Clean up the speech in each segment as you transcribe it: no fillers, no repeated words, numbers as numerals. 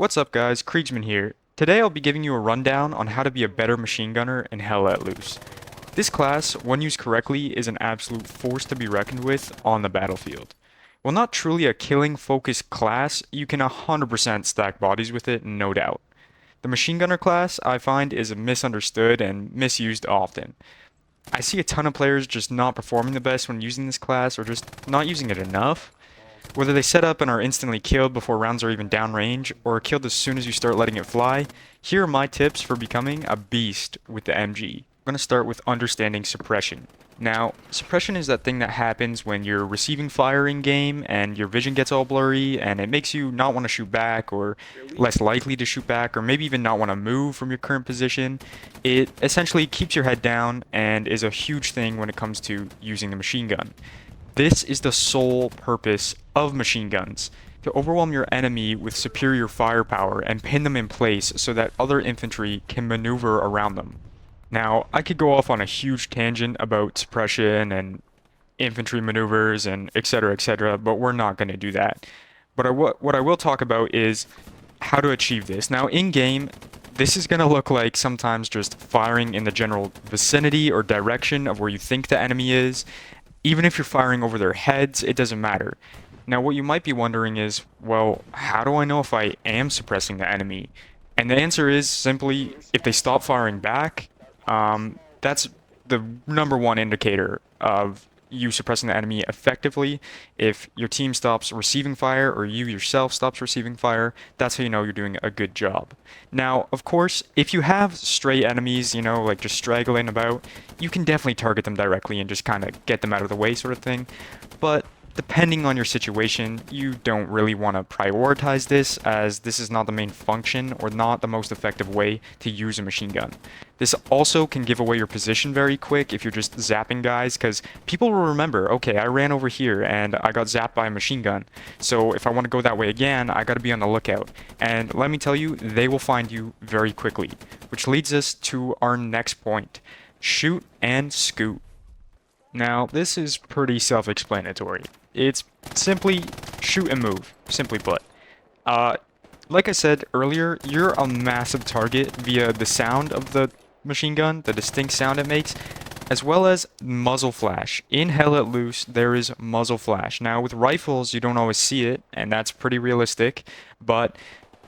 What's up guys, Kriegsman here. Today I'll be giving you a rundown on how to be a better machine gunner in Hell Let Loose. This class, when used correctly, is an absolute force to be reckoned with on the battlefield. While not truly a killing focused class, you can 100% stack bodies with it, no doubt. The machine gunner class, I find, is misunderstood and misused often. I see a ton of players just not performing the best when using this class or just not using it enough. Whether they set up and are instantly killed before rounds are even downrange, or are killed as soon as you start letting it fly, here are my tips for becoming a beast with the MG. I'm going to start with understanding suppression. Now, suppression is that thing that happens when you're receiving fire in game and your vision gets all blurry and it makes you not want to shoot back or less likely to shoot back or maybe even not want to move from your current position. It essentially keeps your head down and is a huge thing when it comes to using the machine gun. This is the sole purpose of machine guns, to overwhelm your enemy with superior firepower and pin them in place so that other infantry can maneuver around them. Now, I could go off on a huge tangent about suppression and infantry maneuvers and etc., but we're not going to do that. But what I will talk about is how to achieve this. Now, in game, this is going to look like sometimes just firing in the general vicinity or direction of where you think the enemy is. Even if you're firing over their heads, it doesn't matter. Now, what you might be wondering is, well, how do I know if I am suppressing the enemy? And the answer is simply, if they stop firing back, that's the number one indicator of you suppressing the enemy effectively. If your team stops receiving fire or you yourself stops receiving fire, that's how you know you're doing a good job. Now, of course, if you have stray enemies, like just straggling about, you can definitely target them directly and just kind of get them out of the way sort of thing. But depending on your situation, you don't really want to prioritize this, as this is not the main function or not the most effective way to use a machine gun. This also can give away your position very quick if you're just zapping guys, because people will remember, okay, I ran over here and I got zapped by a machine gun, so if I want to go that way again, I got to be on the lookout. And let me tell you, they will find you very quickly, which leads us to our next point: shoot and scoot. Now, this is pretty self-explanatory. It's simply shoot and move, simply put. Uh, like I said earlier, you're a massive target via the sound of the machine gun, the distinct sound it makes, as well as muzzle flash. In Hell Let Loose, there is muzzle flash. Now, with rifles, you don't always see it, and that's pretty realistic, but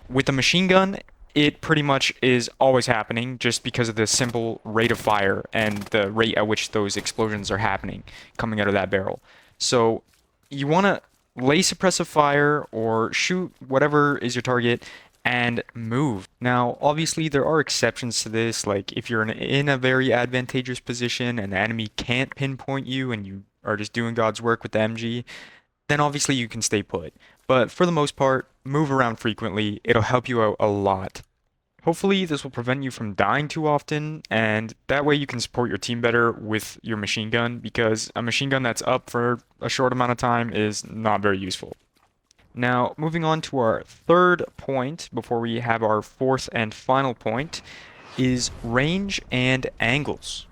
with the machine gun, it pretty much is always happening just because of the simple rate of fire and the rate at which those explosions are happening coming out of that barrel. So you want to lay suppressive fire or shoot whatever is your target and move. Now, obviously, there are exceptions to this, like if you're in a very advantageous position and the enemy can't pinpoint you and you are just doing God's work with the MG, then obviously you can stay put. But for the most part, move around frequently. It'll help you out a lot. Hopefully, this will prevent you from dying too often, and that way you can support your team better with your machine gun, because a machine gun that's up for a short amount of time is not very useful. Now, moving on to our third point, before we have our fourth and final point, is range and angles.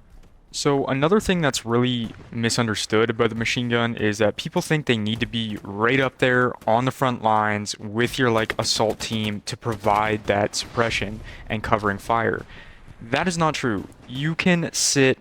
So another thing that's really misunderstood about the machine gun is that people think they need to be right up there on the front lines with your assault team to provide that suppression and covering fire. That is not true. You can sit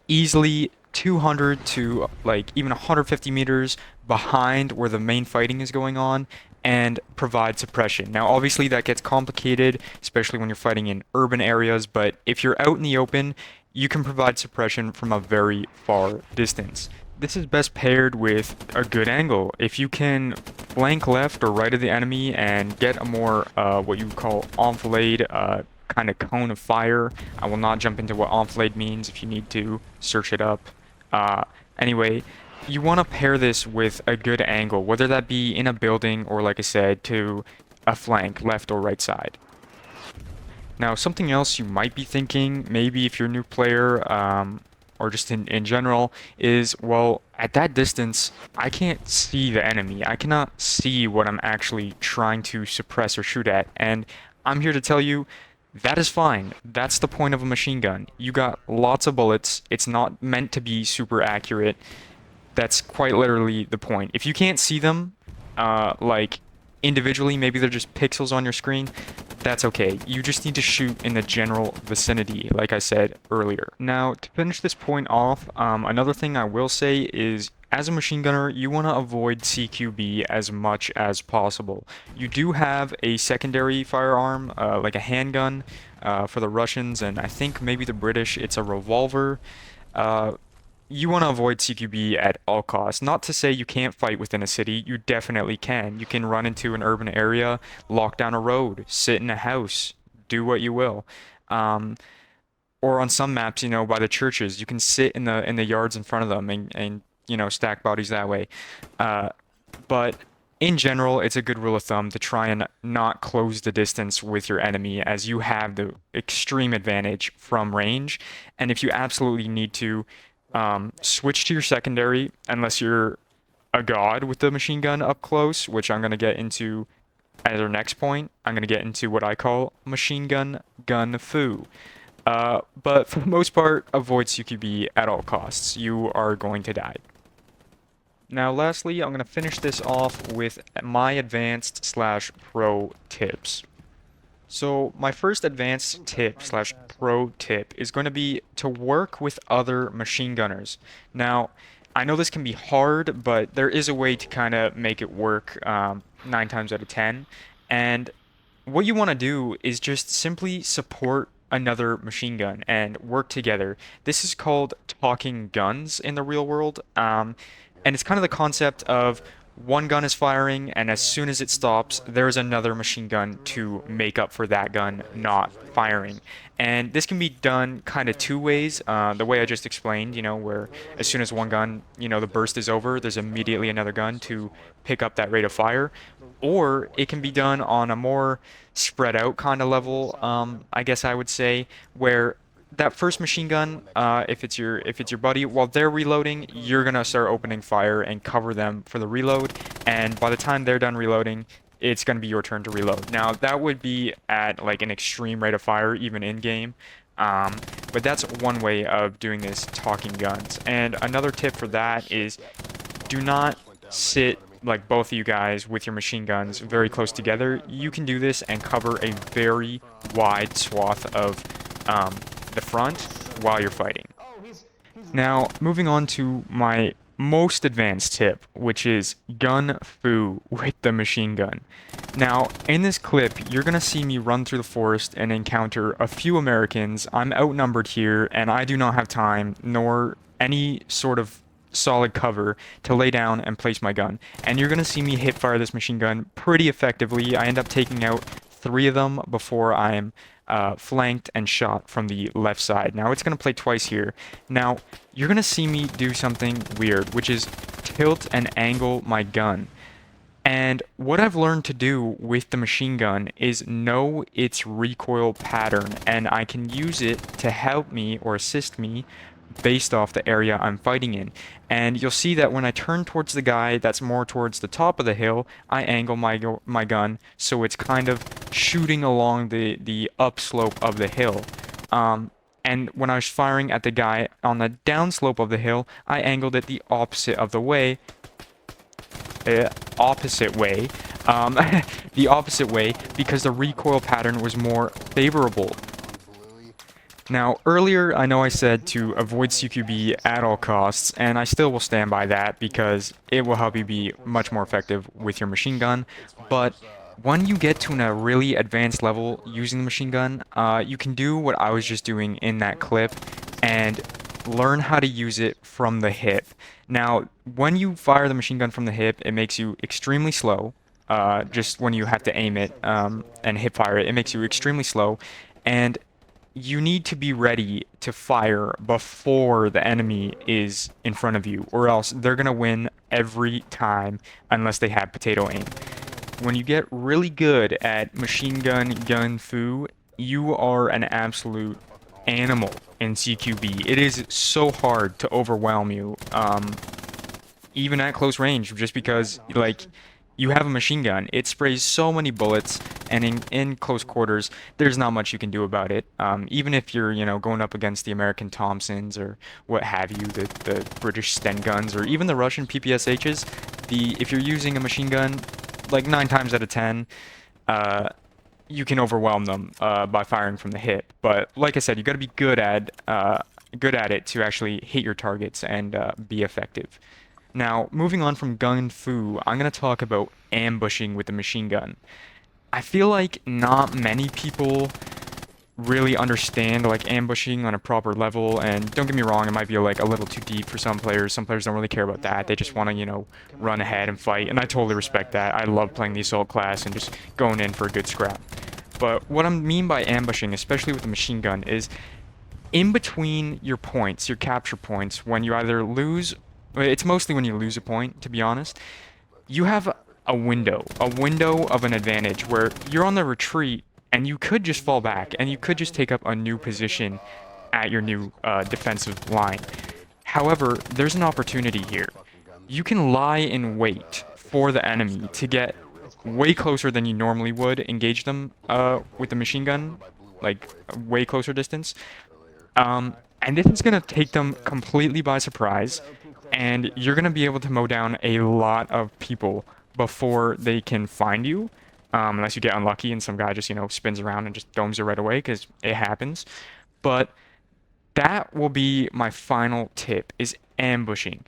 easily 200 to even 150 meters behind where the main fighting is going on and provide suppression. Now, obviously that gets complicated, especially when you're fighting in urban areas, but if you're out in the open, you can provide suppression from a very far distance. This is best paired with a good angle. If you can flank left or right of the enemy and get a more, what you would call enfilade, kind of cone of fire. I will not jump into what enfilade means. If you need to, search it up. Anyway, you want to pair this with a good angle, whether that be in a building or, like I said, to a flank, left or right side. Now, something else you might be thinking, maybe if you're a new player, or just in general, is, well, at that distance, I can't see the enemy. I cannot see what I'm actually trying to suppress or shoot at. And I'm here to tell you, that is fine. That's the point of a machine gun. You got lots of bullets. It's not meant to be super accurate. That's quite literally the point. If you can't see them, individually, maybe they're just pixels on your screen, that's okay. You just need to shoot in the general vicinity, like I said earlier. Now, to finish this point off, another thing I will say is, as a machine gunner, you want to avoid CQB as much as possible. You do have a secondary firearm, like a handgun, for the Russians, and I think maybe the British, it's a revolver. Uh, you want to avoid CQB at all costs. Not to say you can't fight within a city, you definitely can. You can run into an urban area, lock down a road, sit in a house, do what you will. Um, or on some maps, by the churches, you can sit in the yards in front of them and stack bodies that way. Uh, but in general, it's a good rule of thumb to try and not close the distance with your enemy, as you have the extreme advantage from range. And if you absolutely need to, switch to your secondary unless you're a god with the machine gun up close, which I'm going to get into as our next point. I'm going to get into what I call machine gun fu. But for the most part, avoid CQB at all costs. You are going to die. Now, lastly, I'm going to finish this off with my advanced slash pro tips. So my first advanced tip slash pro tip is going to be to work with other machine gunners. Now, I know this can be hard, but there is a way to kind of make it work 9 times out of 10. And what you want to do is just simply support another machine gun and work together. This is called talking guns in the real world. And it's kind of the concept of one gun is firing, and as soon as it stops, there's another machine gun to make up for that gun not firing. And this can be done kind of two ways. The way I just explained, where as soon as one gun, the burst is over, there's immediately another gun to pick up that rate of fire. Or it can be done on a more spread out kind of level, I guess I would say, where that first machine gun, if it's your buddy, while they're reloading, you're gonna start opening fire and cover them for the reload. And by the time they're done reloading, it's gonna be your turn to reload. Now that would be at like an extreme rate of fire, even in game. But that's one way of doing this talking guns. And another tip for that is, do not sit like both of you guys with your machine guns very close together. You can do this and cover a very wide swath of the front while you're fighting. Now, moving on to my most advanced tip, which is gun fu with the machine gun. Now, in this clip, you're gonna see me run through the forest and encounter a few Americans. I'm outnumbered here, and I do not have time, nor any sort of solid cover to lay down and place my gun. And you're gonna see me hip fire this machine gun pretty effectively. I end up taking out 3 of them before I'm flanked and shot from the left side. Now it's going to play twice here. Now you're going to see me do something weird, which is tilt and angle my gun. And what I've learned to do with the machine gun is know its recoil pattern, and I can use it to help me or assist me based off the area I'm fighting in. And you'll see that when I turn towards the guy that's more towards the top of the hill, I angle my gun so it's kind of shooting along the upslope of the hill. And when I was firing at the guy on the downslope of the hill, I angled it the opposite of the way. Opposite way. The opposite way, because the recoil pattern was more favorable. Now, earlier, I know I said to avoid CQB at all costs, and I still will stand by that because it will help you be much more effective with your machine gun. But when you get to a really advanced level using the machine gun, you can do what I was just doing in that clip and learn how to use it from the hip. Now, when you fire the machine gun from the hip, it makes you extremely slow. Just when you have to aim it and hip fire it, it makes you extremely slow. And you need to be ready to fire before the enemy is in front of you, or else they're going to win every time unless they have potato aim. When you get really good at machine gun fu, you are an absolute animal in CQB. It is so hard to overwhelm you, even at close range, just because, like, you have a machine gun. It sprays so many bullets, and in close quarters, there's not much you can do about it. Even if you're, going up against the American Thompsons or what have you, the British Sten guns, or even the Russian PPSHs, if you're using a machine gun, like 9 times out of 10, uh, you can overwhelm them by firing from the hip. But like I said, you got to be good at it to actually hit your targets and be effective. Now, moving on from gun fu, I'm gonna talk about ambushing with the machine gun. I feel like not many people really understand like ambushing on a proper level, and don't get me wrong, it might be like a little too deep for some players. Some players don't really care about that. They just want to, run ahead and fight, and I totally respect that. I love playing the assault class and just going in for a good scrap. But what I mean by ambushing, especially with the machine gun, is in between your points, your capture points, when you either lose, it's mostly when you lose a point, to be honest, you have a window of an advantage where you're on the retreat and you could just fall back and you could just take up a new position at your new defensive line. However, there's an opportunity here. You can lie in wait for the enemy to get way closer than you normally would engage them with the machine gun, like way closer distance. And this is going to take them completely by surprise, and you're going to be able to mow down a lot of people before they can find you, unless you get unlucky and some guy just, spins around and just domes you right away, because it happens. But that will be my final tip, is ambushing.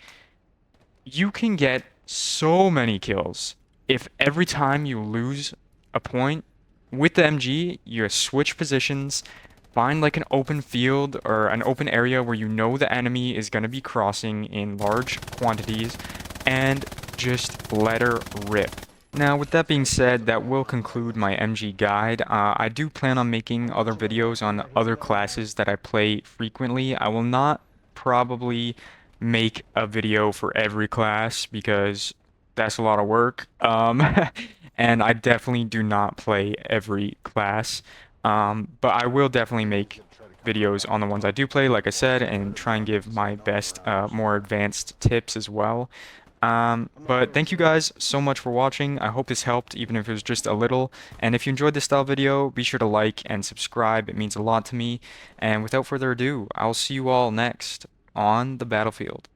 You can get so many kills if every time you lose a point with the MG, you switch positions, find like an open field or an open area where you know the enemy is going to be crossing in large quantities, and just let her rip. Now, with that being said, that will conclude my MG guide. I do plan on making other videos on other classes that I play frequently. I will not probably make a video for every class because that's a lot of work. And I definitely do not play every class. But I will definitely make videos on the ones I do play, like I said, and try and give my best, more advanced tips as well. But thank you guys so much for watching. I hope this helped, even if it was just a little. And if you enjoyed this style video, be sure to like and subscribe. It means a lot to me. And without further ado, I'll see you all next on the battlefield.